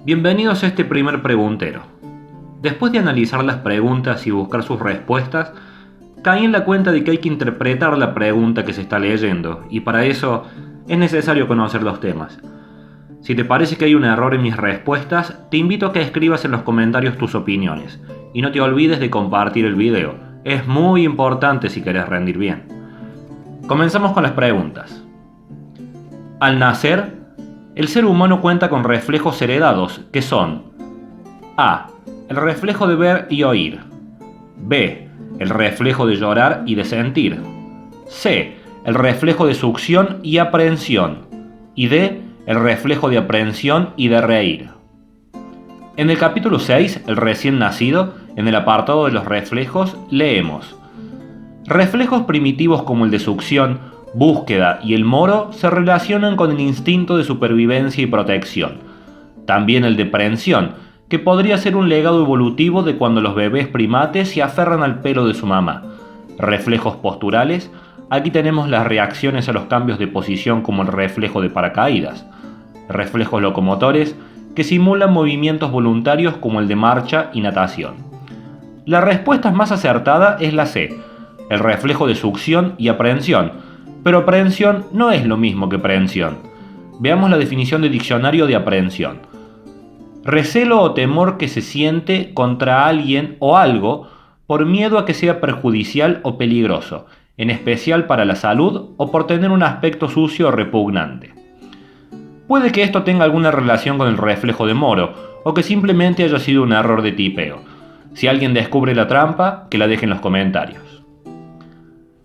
Bienvenidos a este primer preguntero. Después de analizar las preguntas y buscar sus respuestas, caí en la cuenta de que hay que interpretar la pregunta que se está leyendo, y para eso es necesario conocer los temas. Si te parece que hay un error en mis respuestas, te invito a que escribas en los comentarios tus opiniones, y no te olvides de compartir el video, es muy importante si querés rendir bien. Comenzamos con las preguntas. Al nacer, el ser humano cuenta con reflejos heredados, que son A. El reflejo de ver y oír. B. El reflejo de llorar y de sentir. C. El reflejo de succión y aprehensión. Y D. El reflejo de aprehensión y de reír. En el capítulo 6, el recién nacido, en el apartado de los reflejos, leemos: reflejos primitivos como el de succión, búsqueda y el moro se relacionan con el instinto de supervivencia y protección. También el de aprehensión, que podría ser un legado evolutivo de cuando los bebés primates se aferran al pelo de su mamá. Reflejos posturales, aquí tenemos las reacciones a los cambios de posición como el reflejo de paracaídas. Reflejos locomotores, que simulan movimientos voluntarios como el de marcha y natación. La respuesta más acertada es la C, el reflejo de succión y aprehensión, pero aprehensión no es lo mismo que prehensión. Veamos la definición de diccionario de aprehensión. Recelo o temor que se siente contra alguien o algo por miedo a que sea perjudicial o peligroso, en especial para la salud o por tener un aspecto sucio o repugnante. Puede que esto tenga alguna relación con el reflejo de moro, o que simplemente haya sido un error de tipeo. Si alguien descubre la trampa, que la deje en los comentarios.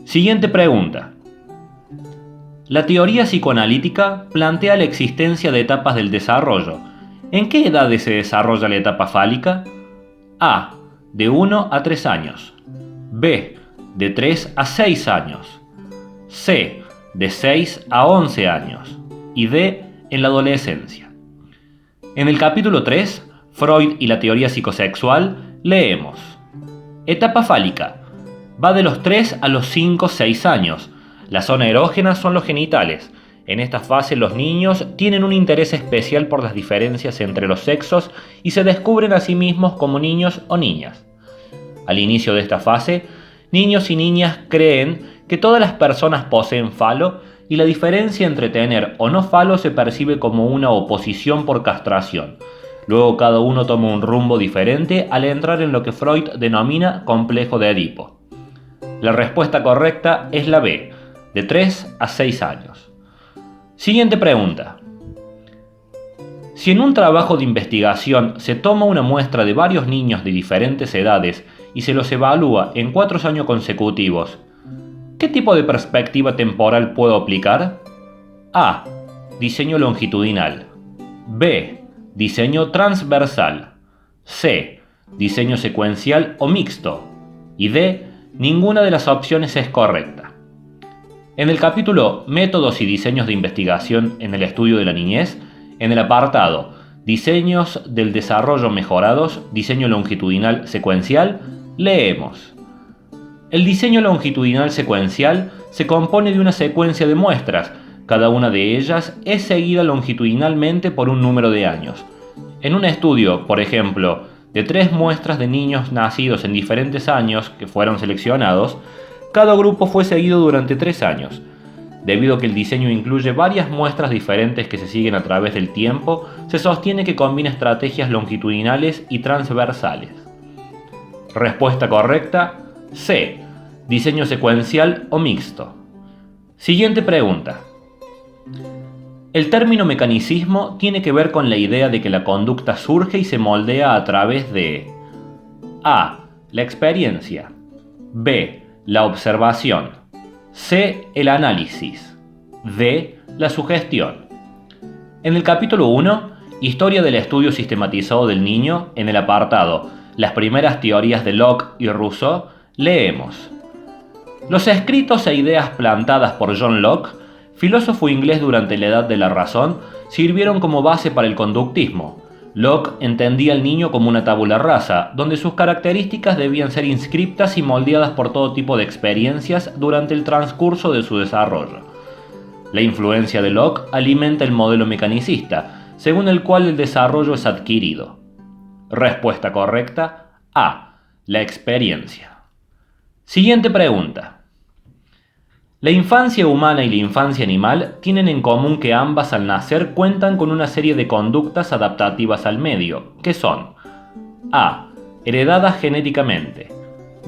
Siguiente pregunta. La teoría psicoanalítica plantea la existencia de etapas del desarrollo. ¿En qué edades se desarrolla la etapa fálica? A. De 1 a 3 años. B. De 3 a 6 años. C. De 6 a 11 años. Y D. En la adolescencia. En el capítulo 3, Freud y la teoría psicosexual, leemos: etapa fálica. Va de los 3 a los 5-6 años. La zona erógena son los genitales. En esta fase los niños tienen un interés especial por las diferencias entre los sexos y se descubren a sí mismos como niños o niñas. Al inicio de esta fase, niños y niñas creen que todas las personas poseen falo y la diferencia entre tener o no falo se percibe como una oposición por castración. Luego cada uno toma un rumbo diferente al entrar en lo que Freud denomina complejo de Edipo. La respuesta correcta es la B, de 3 a 6 años. Siguiente pregunta. Si en un trabajo de investigación se toma una muestra de varios niños de diferentes edades y se los evalúa en 4 años consecutivos, ¿qué tipo de perspectiva temporal puedo aplicar? A. Diseño longitudinal. B. Diseño transversal. C. Diseño secuencial o mixto. Y D. Ninguna de las opciones es correcta. En el capítulo Métodos y diseños de investigación en el estudio de la niñez, en el apartado Diseños del desarrollo mejorados, diseño longitudinal secuencial, leemos: el diseño longitudinal secuencial se compone de una secuencia de muestras. Cada una de ellas es seguida longitudinalmente por un número de años. En un estudio, por ejemplo, de 3 muestras de niños nacidos en diferentes años que fueron seleccionados, cada grupo fue seguido durante 3 años. Debido a que el diseño incluye varias muestras diferentes que se siguen a través del tiempo, se sostiene que combina estrategias longitudinales y transversales. Respuesta correcta: C. Diseño secuencial o mixto. Siguiente pregunta. El término mecanicismo tiene que ver con la idea de que la conducta surge y se moldea a través de A. La experiencia. B. La observación. C. El análisis. D. La sugestión. En el capítulo 1, Historia del estudio sistematizado del niño, en el apartado Las primeras teorías de Locke y Rousseau, leemos: los escritos e ideas plantadas por John Locke, filósofo inglés durante la Edad de la Razón, sirvieron como base para el conductismo. Locke entendía al niño como una tabula rasa, donde sus características debían ser inscriptas y moldeadas por todo tipo de experiencias durante el transcurso de su desarrollo. La influencia de Locke alimenta el modelo mecanicista, según el cual el desarrollo es adquirido? Respuesta correcta: A. La experiencia. Siguiente pregunta. La infancia humana y la infancia animal tienen en común que ambas al nacer cuentan con una serie de conductas adaptativas al medio, que son: A. Heredadas genéticamente.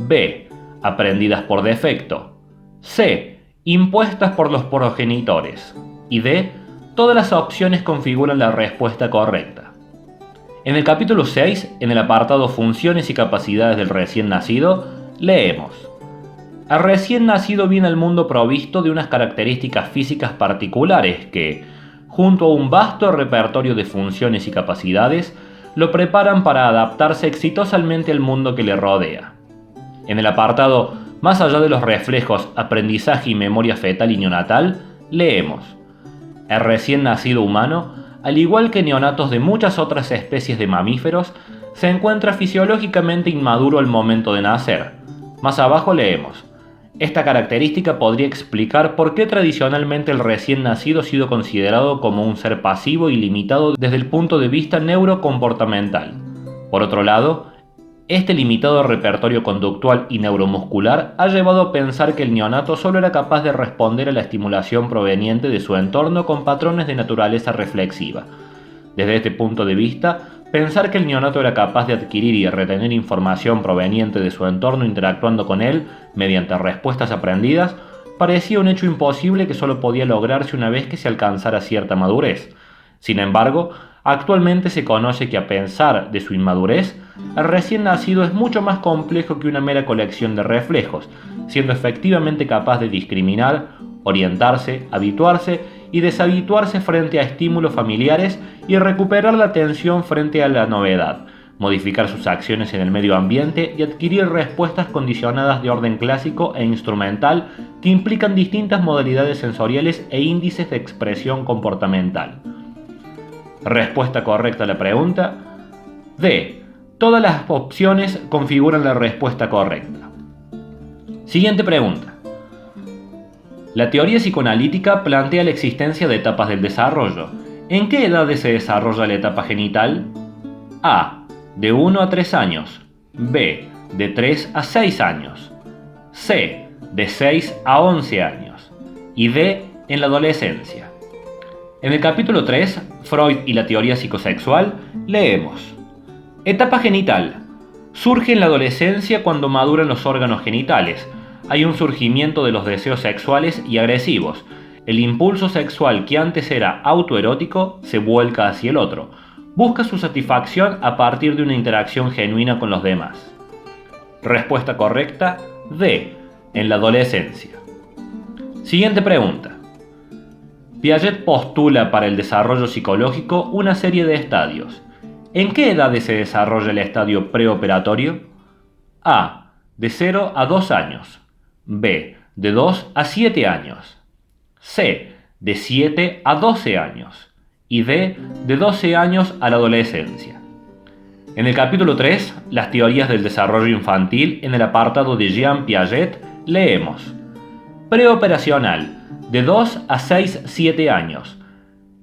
B. Aprendidas por defecto. C. Impuestas por los progenitores. Y D. Todas las opciones configuran la respuesta correcta. En el capítulo 6, en el apartado Funciones y capacidades del recién nacido, leemos: el recién nacido viene al mundo provisto de unas características físicas particulares que, junto a un vasto repertorio de funciones y capacidades, lo preparan para adaptarse exitosamente al mundo que le rodea. En el apartado Más allá de los reflejos, aprendizaje y memoria fetal y neonatal, leemos: el recién nacido humano, al igual que neonatos de muchas otras especies de mamíferos, se encuentra fisiológicamente inmaduro al momento de nacer. Más abajo leemos: esta característica podría explicar por qué tradicionalmente el recién nacido ha sido considerado como un ser pasivo y limitado desde el punto de vista neurocomportamental. Por otro lado, este limitado repertorio conductual y neuromuscular ha llevado a pensar que el neonato solo era capaz de responder a la estimulación proveniente de su entorno con patrones de naturaleza reflexiva. Desde este punto de vista, pensar que el neonato era capaz de adquirir y de retener información proveniente de su entorno interactuando con él mediante respuestas aprendidas parecía un hecho imposible que solo podía lograrse una vez que se alcanzara cierta madurez. Sin embargo, actualmente se conoce que a pesar de su inmadurez, el recién nacido es mucho más complejo que una mera colección de reflejos, siendo efectivamente capaz de discriminar, orientarse, habituarse y deshabituarse frente a estímulos familiares y recuperar la atención frente a la novedad, modificar sus acciones en el medio ambiente y adquirir respuestas condicionadas de orden clásico e instrumental que implican distintas modalidades sensoriales e índices de expresión comportamental. Respuesta correcta a la pregunta: D. Todas las opciones configuran la respuesta correcta. Siguiente pregunta. La teoría psicoanalítica plantea la existencia de etapas del desarrollo. ¿En qué edades se desarrolla la etapa genital? A. De 1 a 3 años. B. De 3 a 6 años. C. De 6 a 11 años. Y D. En la adolescencia. En el capítulo 3, Freud y la teoría psicosexual, leemos: etapa genital. Surge en la adolescencia cuando maduran los órganos genitales. Hay un surgimiento de los deseos sexuales y agresivos. El impulso sexual que antes era autoerótico se vuelca hacia el otro. Busca su satisfacción a partir de una interacción genuina con los demás. Respuesta correcta: D. En la adolescencia. Siguiente pregunta. Piaget postula para el desarrollo psicológico una serie de estadios. ¿En qué edades se desarrolla el estadio preoperatorio? A. De 0 a 2 años. B. De 2 a 7 años. C. De 7 a 12 años. Y D. De 12 años a la adolescencia. En el capítulo 3, las teorías del desarrollo infantil, en el apartado de Jean Piaget, leemos: preoperacional, de 2 a 6-7 años.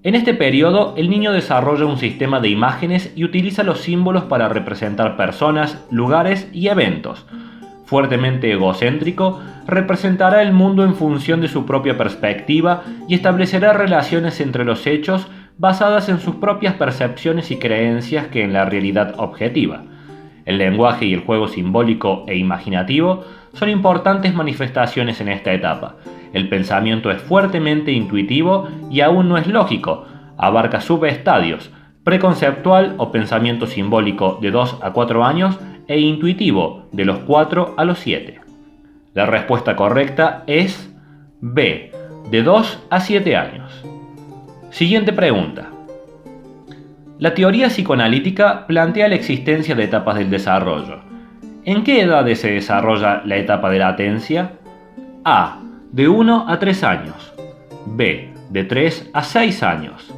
En este periodo, el niño desarrolla un sistema de imágenes y utiliza los símbolos para representar personas, lugares y eventos. Fuertemente egocéntrico, representará el mundo en función de su propia perspectiva y establecerá relaciones entre los hechos basadas en sus propias percepciones y creencias que en la realidad objetiva. El lenguaje y el juego simbólico e imaginativo son importantes manifestaciones en esta etapa. El pensamiento es fuertemente intuitivo y aún no es lógico. Abarca subestadios: preconceptual o pensamiento simbólico de 2 a 4 años e intuitivo de los 4 a los 7. La respuesta correcta es B, de 2 a 7 años. Siguiente pregunta. La teoría psicoanalítica plantea la existencia de etapas del desarrollo. ¿En qué edades se desarrolla la etapa de latencia? A. De 1 a 3 años. B. De 3 a 6 años.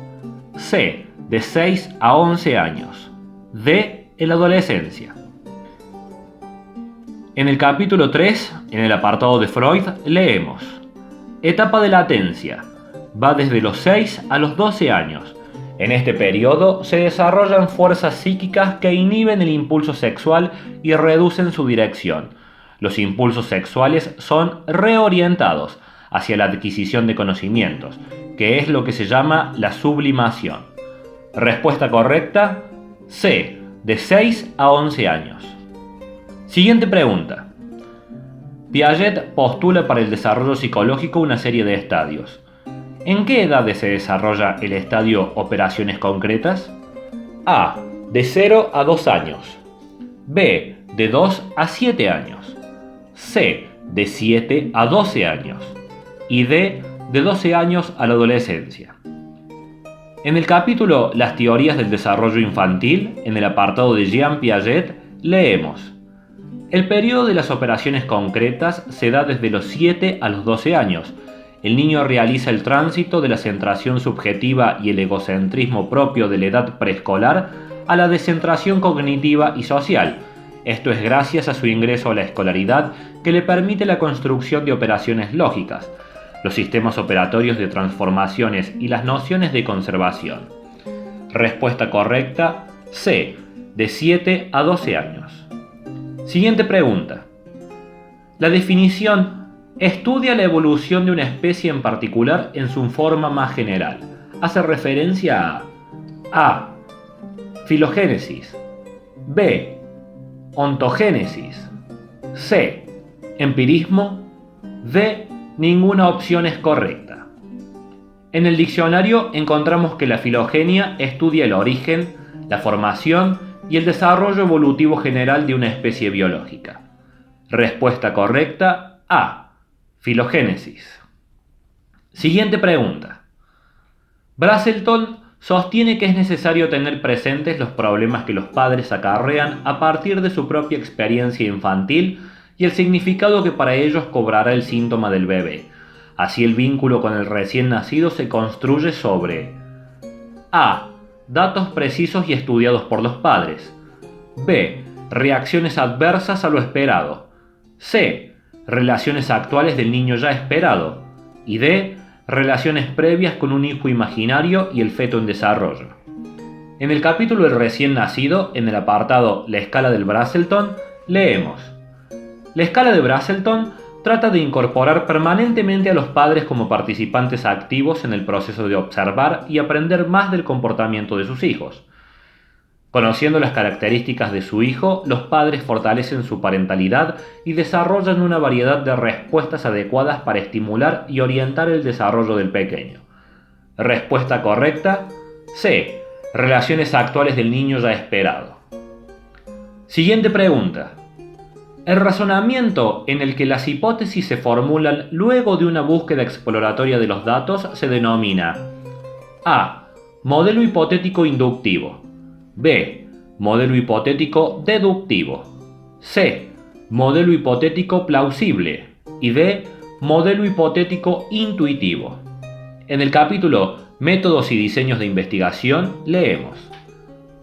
C. De 6 a 11 años. D. En la adolescencia. En el capítulo 3, en el apartado de Freud, leemos: etapa de latencia. Va desde los 6 a los 12 años. En este periodo se desarrollan fuerzas psíquicas que inhiben el impulso sexual y reducen su dirección. Los impulsos sexuales son reorientados hacia la adquisición de conocimientos, que es lo que se llama la sublimación. Respuesta correcta: C, de 6 a 11 años. Siguiente pregunta. Piaget postula para el desarrollo psicológico una serie de estadios. ¿En qué edades se desarrolla el estadio operaciones concretas? A, de 0 a 2 años. B, de 2 a 7 años. C, de 7 a 12 años. Y D, de 12 años a la adolescencia. En el capítulo Las teorías del desarrollo infantil, en el apartado de Jean Piaget, leemos: el periodo de las operaciones concretas se da desde los 7 a los 12 años. El niño realiza el tránsito de la centración subjetiva y el egocentrismo propio de la edad preescolar a la descentración cognitiva y social. Esto es gracias a su ingreso a la escolaridad, que le permite la construcción de operaciones lógicas, los sistemas operatorios de transformaciones y las nociones de conservación. Respuesta correcta: C, de 7 a 12 años. Siguiente pregunta. La definición estudia la evolución de una especie en particular en su forma más general. Hace referencia a filogénesis, B, ontogénesis, C, empirismo, D, ninguna opción es correcta. En el diccionario encontramos que la filogenia estudia el origen, la formación y el desarrollo evolutivo general de una especie biológica. Respuesta correcta: A, filogénesis. Siguiente pregunta. Brazelton sostiene que es necesario tener presentes los problemas que los padres acarrean a partir de su propia experiencia infantil y el significado que para ellos cobrará el síntoma del bebé. Así, el vínculo con el recién nacido se construye sobre A, datos precisos y estudiados por los padres. B, reacciones adversas a lo esperado. C, relaciones actuales del niño ya esperado. Y D, relaciones previas con un hijo imaginario y el feto en desarrollo. En el capítulo El recién nacido, en el apartado La escala del Brazelton, leemos: la escala de Brazelton trata de incorporar permanentemente a los padres como participantes activos en el proceso de observar y aprender más del comportamiento de sus hijos. Conociendo las características de su hijo, los padres fortalecen su parentalidad y desarrollan una variedad de respuestas adecuadas para estimular y orientar el desarrollo del pequeño. Respuesta correcta: C, relaciones actuales del niño ya esperado. Siguiente pregunta. El razonamiento en el que las hipótesis se formulan luego de una búsqueda exploratoria de los datos se denomina A, modelo hipotético inductivo. B, modelo hipotético deductivo. C, modelo hipotético plausible. Y D, modelo hipotético intuitivo. En el capítulo Métodos y diseños de investigación leemos: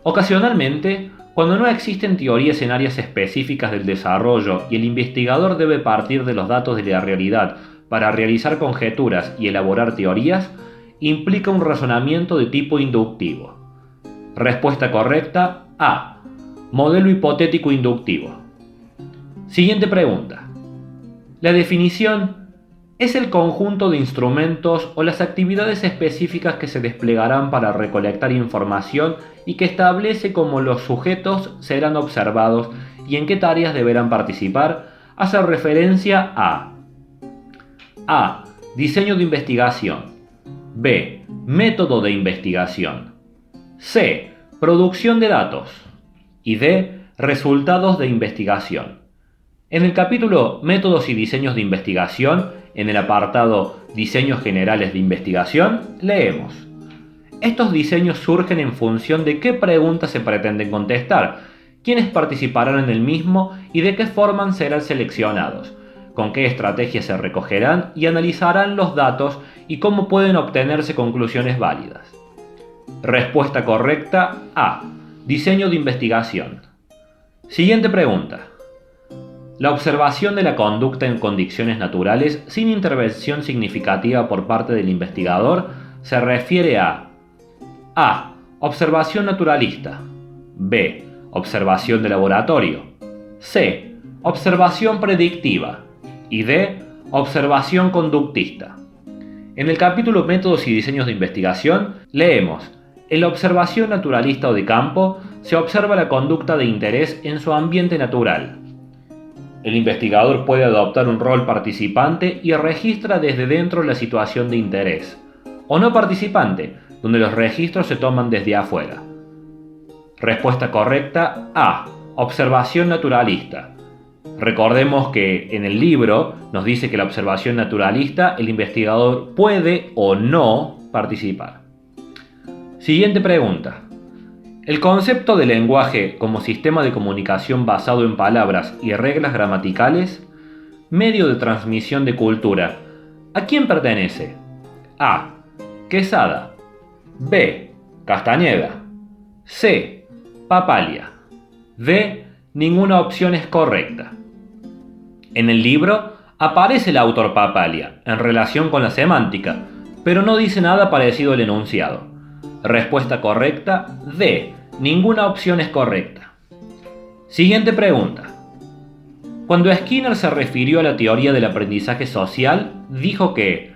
ocasionalmente, cuando no existen teorías en áreas específicas del desarrollo y el investigador debe partir de los datos de la realidad para realizar conjeturas y elaborar teorías, implica un razonamiento de tipo inductivo. Respuesta correcta: A, modelo hipotético inductivo. Siguiente pregunta. La definición es el conjunto de instrumentos o las actividades específicas que se desplegarán para recolectar información y que establece cómo los sujetos serán observados y en qué tareas deberán participar. Hace referencia a diseño de investigación. B, método de investigación. C, producción de datos. Y D, resultados de investigación. En el capítulo Métodos y diseños de investigación, en el apartado Diseños generales de investigación, leemos: estos diseños surgen en función de qué preguntas se pretenden contestar, quiénes participarán en el mismo y de qué forma serán seleccionados, con qué estrategias se recogerán y analizarán los datos y cómo pueden obtenerse conclusiones válidas. Respuesta correcta: A, diseño de investigación. Siguiente pregunta. La observación de la conducta en condiciones naturales sin intervención significativa por parte del investigador se refiere a A. Observación naturalista. B. Observación de laboratorio. C. Observación predictiva. Y D. Observación conductista. En el capítulo Métodos y diseños de investigación leemos: en la observación naturalista o de campo se observa la conducta de interés en su ambiente natural. El investigador puede adoptar un rol participante y registra desde dentro la situación de interés, o no participante, donde los registros se toman desde afuera. Respuesta correcta A. Observación naturalista. Recordemos que en el libro nos dice que la observación naturalista el investigador puede o no participar. Siguiente pregunta. El concepto de lenguaje como sistema de comunicación basado en palabras y reglas gramaticales, medio de transmisión de cultura, ¿a quién pertenece? A. Quesada. B. Castañeda. C. Papalia. D. Ninguna opción es correcta. En el libro aparece el autor Papalia en relación con la semántica, pero no dice nada parecido al enunciado. Respuesta correcta D. Ninguna opción es correcta. Siguiente pregunta. Cuando Skinner se refirió a la teoría del aprendizaje social, dijo que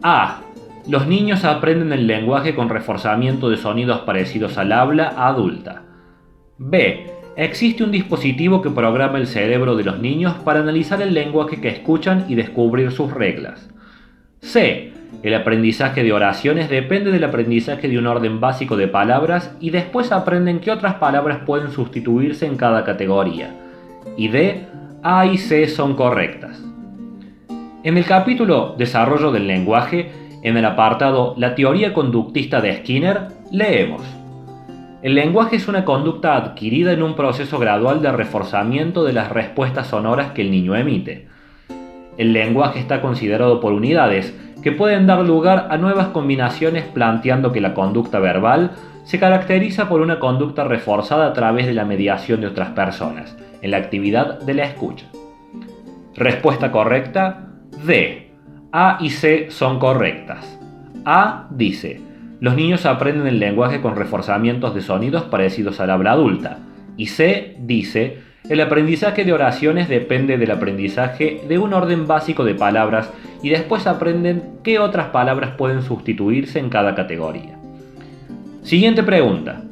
A. Los niños aprenden el lenguaje con reforzamiento de sonidos parecidos al habla adulta. B. Existe un dispositivo que programa el cerebro de los niños para analizar el lenguaje que escuchan y descubrir sus reglas. C. El aprendizaje de oraciones depende del aprendizaje de un orden básico de palabras y después aprenden qué otras palabras pueden sustituirse en cada categoría. Y D. A y C son correctas. En el capítulo Desarrollo del lenguaje, en el apartado La teoría conductista de Skinner, leemos: el lenguaje es una conducta adquirida en un proceso gradual de reforzamiento de las respuestas sonoras que el niño emite. El lenguaje está considerado por unidades que pueden dar lugar a nuevas combinaciones, planteando que la conducta verbal se caracteriza por una conducta reforzada a través de la mediación de otras personas, en la actividad de la escucha. Respuesta correcta: D. A y C son correctas. A dice: los niños aprenden el lenguaje con reforzamientos de sonidos parecidos al habla adulta. Y C dice: el aprendizaje de oraciones depende del aprendizaje de un orden básico de palabras y después aprenden qué otras palabras pueden sustituirse en cada categoría. Siguiente pregunta.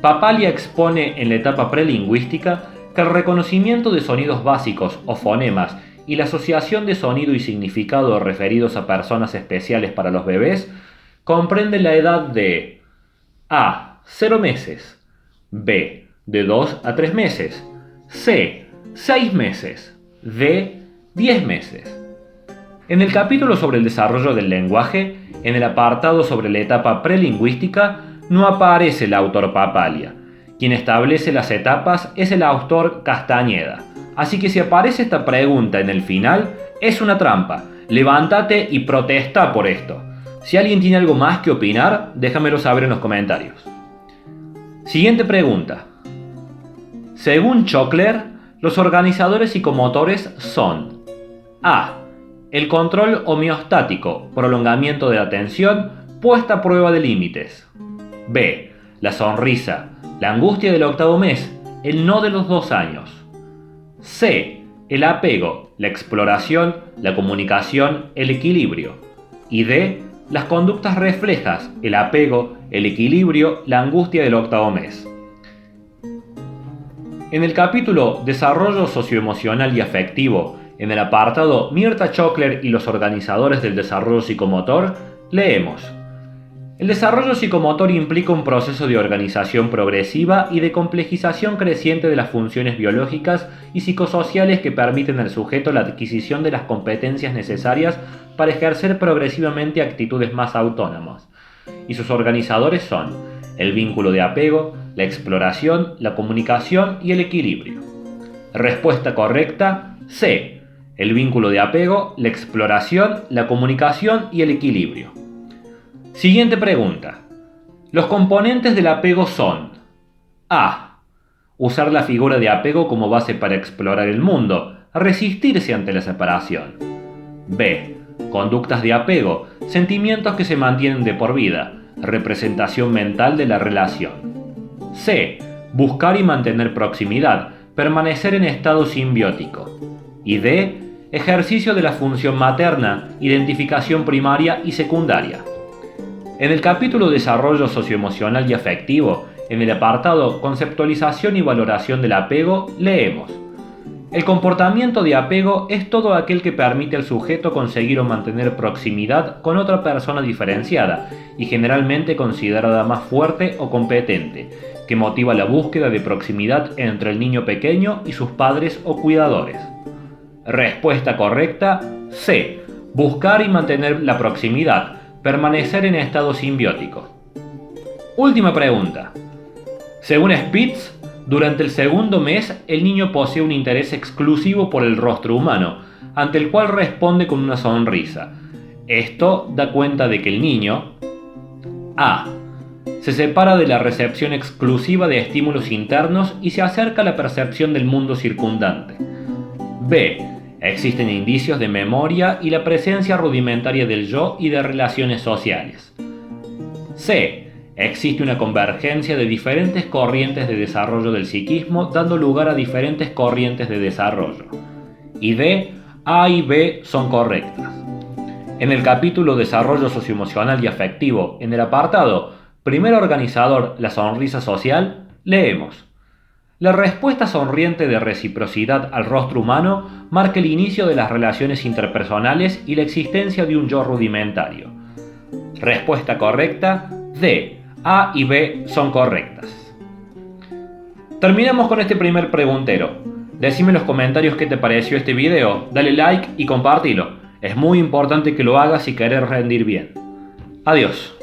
Papalia expone en la etapa prelingüística que el reconocimiento de sonidos básicos o fonemas y la asociación de sonido y significado referidos a personas especiales para los bebés comprende la edad de A. 0 meses. B. De 2 a 3 meses. C. 6 meses. D. 10 meses. En el capítulo sobre el desarrollo del lenguaje, en el apartado sobre la etapa prelingüística, no aparece el autor Papalia. Quien establece las etapas es el autor Castañeda. Así que si aparece esta pregunta en el final, es una trampa. Levántate y protesta por esto. Si alguien tiene algo más que opinar, déjamelo saber en los comentarios. Siguiente pregunta. Según Chockler, los organizadores psicomotores son A. El control homeostático, prolongamiento de la atención, puesta a prueba de límites. B. La sonrisa, la angustia del octavo mes, el no de los 2 años. C. El apego, la exploración, la comunicación, el equilibrio. Y D. Las conductas reflejas, el apego, el equilibrio, la angustia del octavo mes. En el capítulo Desarrollo socioemocional y afectivo, en el apartado Mirta Chockler y los organizadores del desarrollo psicomotor, leemos: el desarrollo psicomotor implica un proceso de organización progresiva y de complejización creciente de las funciones biológicas y psicosociales que permiten al sujeto la adquisición de las competencias necesarias para ejercer progresivamente actitudes más autónomas. Y sus organizadores son el vínculo de apego, la exploración, la comunicación y el equilibrio. Respuesta correcta: C. El vínculo de apego, la exploración, la comunicación y el equilibrio. Siguiente pregunta. Los componentes del apego son: A. Usar la figura de apego como base para explorar el mundo, resistirse ante la separación. B. Conductas de apego, sentimientos que se mantienen de por vida, representación mental de la relación. C. Buscar y mantener proximidad, permanecer en estado simbiótico. Y D. Ejercicio de la función materna, identificación primaria y secundaria. En el capítulo Desarrollo socioemocional y afectivo, en el apartado Conceptualización y valoración del apego, leemos: el comportamiento de apego es todo aquel que permite al sujeto conseguir o mantener proximidad con otra persona diferenciada y generalmente considerada más fuerte o competente, que motiva la búsqueda de proximidad entre el niño pequeño y sus padres o cuidadores. Respuesta correcta: C. Buscar y mantener la proximidad, permanecer en estado simbiótico. Última pregunta. Según Spitz, durante el segundo mes el niño posee un interés exclusivo por el rostro humano, ante el cual responde con una sonrisa. Esto da cuenta de que el niño A. Se separa de la recepción exclusiva de estímulos internos y se acerca a la percepción del mundo circundante. B. Existen indicios de memoria y la presencia rudimentaria del yo y de relaciones sociales. C. Existe una convergencia de diferentes corrientes de desarrollo del psiquismo, dando lugar a diferentes corrientes de desarrollo. Y D. A y B son correctas. En el capítulo Desarrollo socioemocional y afectivo, en el apartado Primer organizador, la sonrisa social, leemos: la respuesta sonriente de reciprocidad al rostro humano marca el inicio de las relaciones interpersonales y la existencia de un yo rudimentario. Respuesta correcta: D. A y B son correctas. Terminamos con este primer preguntero. Decime en los comentarios qué te pareció este video, dale like y compartilo. Es muy importante que lo hagas si querés rendir bien. Adiós.